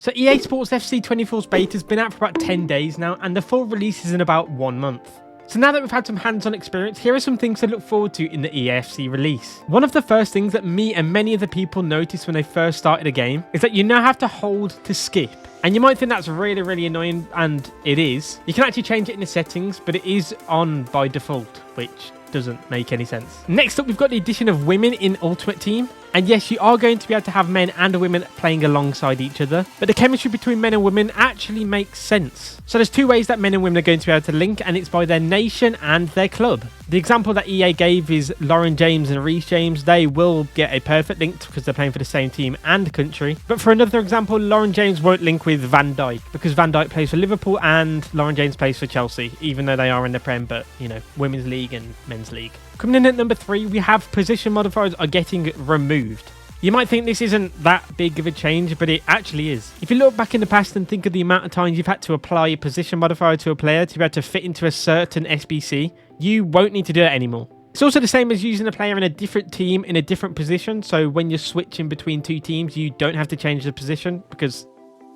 So EASports FC 24's beta has been out for about 10 days now, and the full release is in about 1 month. So now that we've had some hands-on experience, here are some things to look forward to in the EAFC release. One of the first things that me and many other people noticed when they first started a game is that you now have to hold to skip. And you might think that's really annoying, and it is. You can actually change it in the settings, but it is on by default, which doesn't make any sense. Next up, we've got the addition of women in Ultimate Team. And yes, you are going to be able to have men and women playing alongside each other, but the chemistry between men and women actually makes sense. So there's two ways that men and women are going to be able to link, and it's by their nation and their club. The example that EA gave is Lauren James and Reece James. They will get a perfect link because they're playing for the same team and country. But for another example, Lauren James won't link with Van Dijk because Van Dijk plays for Liverpool and Lauren James plays for Chelsea, even though they are in the Prem, but, you know, Women's League and Men's League. Coming in at number 3, we have position modifiers are getting removed. You might think this isn't that big of a change, but it actually is. If you look back in the past and think of the amount of times you've had to apply a position modifier to a player to be able to fit into a certain SBC, you won't need to do it anymore. It's also the same as using a player in a different team in a different position, so when you're switching between two teams, you don't have to change the position because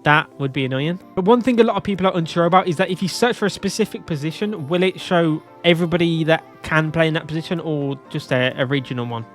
that would be annoying. But one thing a lot of people are unsure about is that if you search for a specific position, will it show everybody that can play in that position or just a regional one?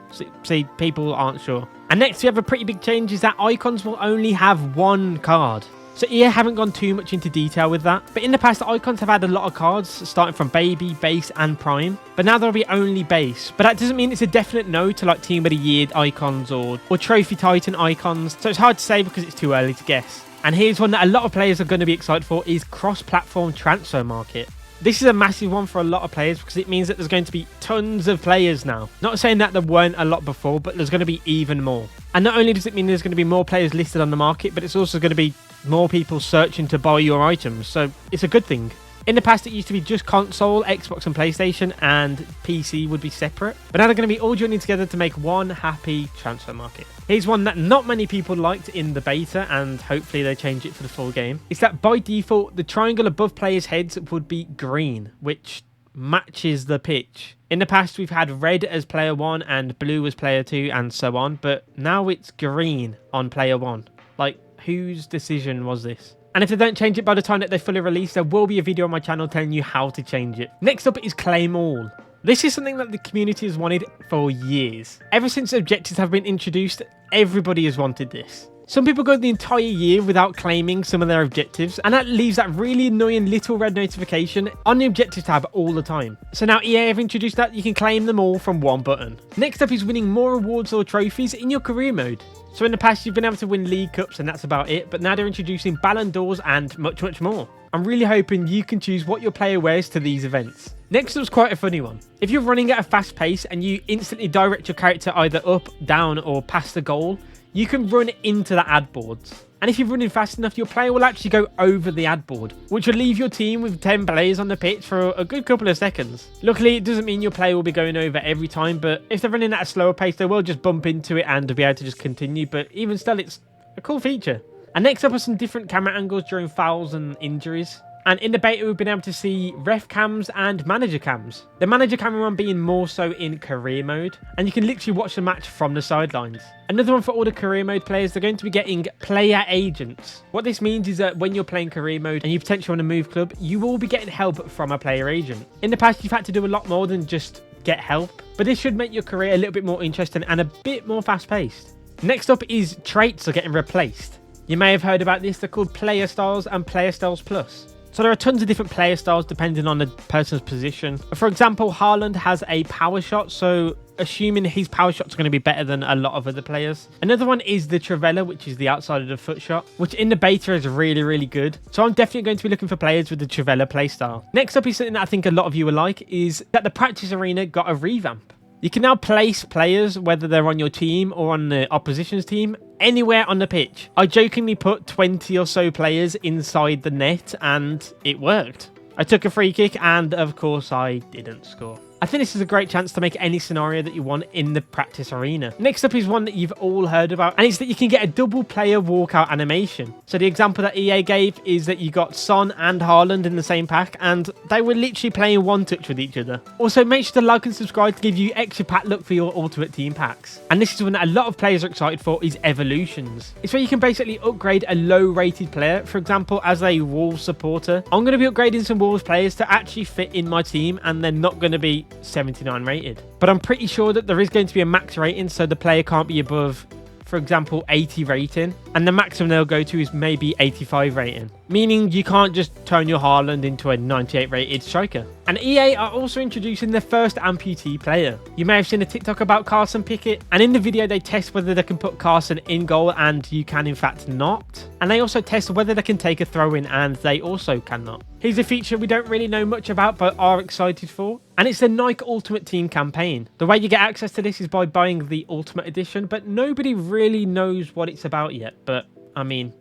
See, people aren't sure. And next we have a pretty big change is that icons will only have one card. So EA haven't gone too much into detail with that, but in the past icons have had a lot of cards starting from baby, base and prime, but now there'll be only base. But that doesn't mean it's a definite no to like team of the year icons or trophy titan icons, so it's hard to say because it's too early to guess. And here's one that a lot of players are going to be excited for is cross-platform transfer market. This is a massive one for a lot of players because it means that there's going to be tons of players now. Not saying that there weren't a lot before, but there's going to be even more. And not only does it mean there's going to be more players listed on the market, but it's also going to be more people searching to buy your items. So it's a good thing. In the past, it used to be just console, Xbox and PlayStation, and PC would be separate. But now they're going to be all joining together to make one happy transfer market. Here's one that not many people liked in the beta, and hopefully they change it for the full game. It's that by default, the triangle above players' heads would be green, which matches the pitch. In the past, we've had red as player 1 and blue as player 2 and so on, but now it's green on player 1. Like, whose decision was this? And if they don't change it by the time that they fully release, there will be a video on my channel telling you how to change it. Next up is Claim All. This is something that the community has wanted for years. Ever since objectives have been introduced, everybody has wanted this. Some people go the entire year without claiming some of their objectives, and that leaves that really annoying little red notification on the objectives tab all the time. So now EA have introduced that you can claim them all from one button. Next up is winning more awards or trophies in your career mode. So in the past, you've been able to win League Cups and that's about it, but now they're introducing Ballon d'Ors and much more. I'm really hoping you can choose what your player wears to these events. Next up's quite a funny one. If you're running at a fast pace and you instantly direct your character either up, down or past the goal, you can run into the ad boards. And if you're running fast enough, your player will actually go over the ad board, which will leave your team with 10 players on the pitch for a good couple of seconds. Luckily, it doesn't mean your player will be going over every time, but if they're running at a slower pace, they will just bump into it and be able to just continue. But even still, it's a cool feature. And next up are some different camera angles during fouls and injuries. And in the beta, we've been able to see ref cams and manager cams. The manager camera one being more so in career mode, and you can literally watch the match from the sidelines. Another one for all the career mode players, they're going to be getting player agents. What this means is that when you're playing career mode and you potentially want to move club, you will be getting help from a player agent. In the past, you've had to do a lot more than just get help, but this should make your career a little bit more interesting and a bit more fast-paced. Next up is traits are getting replaced. You may have heard about this, they're called player styles and player styles plus. So there are tons of different player styles depending on the person's position. For example, Haaland has a power shot, so assuming his power shots are going to be better than a lot of other players. Another one is the Trivela, which is the outside of the foot shot, which in the beta is really good. So I'm definitely going to be looking for players with the Trivela playstyle. Next up is something that I think a lot of you will like, is that the practice arena got a revamp. You can now place players, whether they're on your team or on the opposition's team, anywhere on the pitch. I jokingly put 20 or so players inside the net and it worked. I took a free kick and of course I didn't score. I think this is a great chance to make any scenario that you want in the practice arena. Next up is one that you've all heard about, and it's that you can get a double player walkout animation. So the example that EA gave is that you got Son and Haaland in the same pack, and they were literally playing one touch with each other. Also, make sure to like and subscribe to give you extra pack luck for your Ultimate Team packs. And this is one that a lot of players are excited for, is Evolutions. It's where you can basically upgrade a low rated player. For example, as a Wolves supporter, I'm going to be upgrading some Wolves players to actually fit in my team, and they're not going to be 79 rated. But I'm pretty sure that there is going to be a max rating, so the player can't be above, for example, 80 rating, and the maximum they'll go to is maybe 85 rating, meaning you can't just turn your Haaland into a 98 rated striker. And EA are also introducing their first amputee player. You may have seen a TikTok about Carson Pickett, and in the video they test whether they can put Carson in goal, and you can in fact not. And they also test whether they can take a throw in, and they also cannot. Here's a feature we don't really know much about but are excited for, and it's the Nike Ultimate Team campaign. The way you get access to this is by buying the Ultimate Edition, but nobody really knows what it's about yet. But I mean,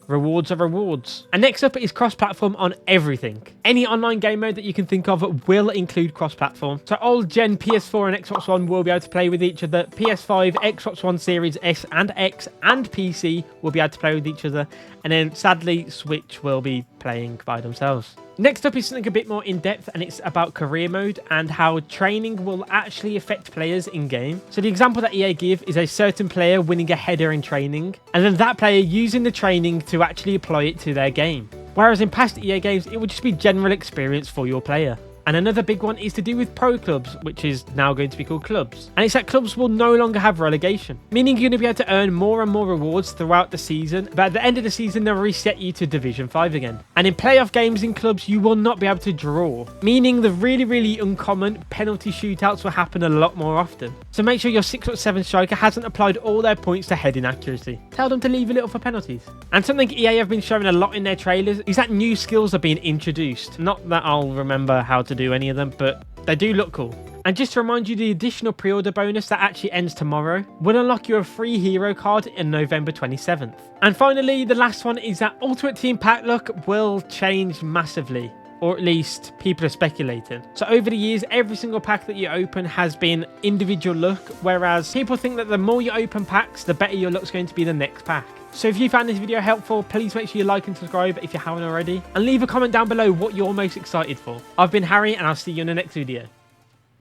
rewards are rewards. And next up is cross-platform on everything. Any online game mode that you can think of will include cross-platform. So old gen PS4 and Xbox One will be able to play with each other. PS5, Xbox One Series S and X and PC will be able to play with each other. And then sadly, Switch will be playing by themselves. Next up is something a bit more in-depth, and it's about career mode and how training will actually affect players in-game. So the example that EA give is a certain player winning a header in training, and then that player using the training to actually apply it to their game. Whereas in past EA games, it would just be general experience for your player. And another big one is to do with pro clubs, which is now going to be called clubs. And it's that clubs will no longer have relegation, meaning you're going to be able to earn more and more rewards throughout the season. But at the end of the season, they'll reset you to Division 5 again. And in playoff games in clubs, you will not be able to draw, meaning the really uncommon penalty shootouts will happen a lot more often. So make sure your 6'7" striker hasn't applied all their points to heading accuracy. Tell them to leave a little for penalties. And something EA have been showing a lot in their trailers is that new skills are being introduced. Not that I'll remember how to do any of them, but they do look cool. And just to remind you, the additional pre-order bonus that actually ends tomorrow will unlock you a free hero card in November 27th. And finally, the last one is that Ultimate Team pack luck will change massively, or at least people are speculating. So over the years, every single pack that you open has been individual luck, whereas people think that the more you open packs, the better your luck's going to be the next pack. So if you found this video helpful, please make sure you like and subscribe if you haven't already, and leave a comment down below what you're most excited for. I've been Harry, and I'll see you in the next video.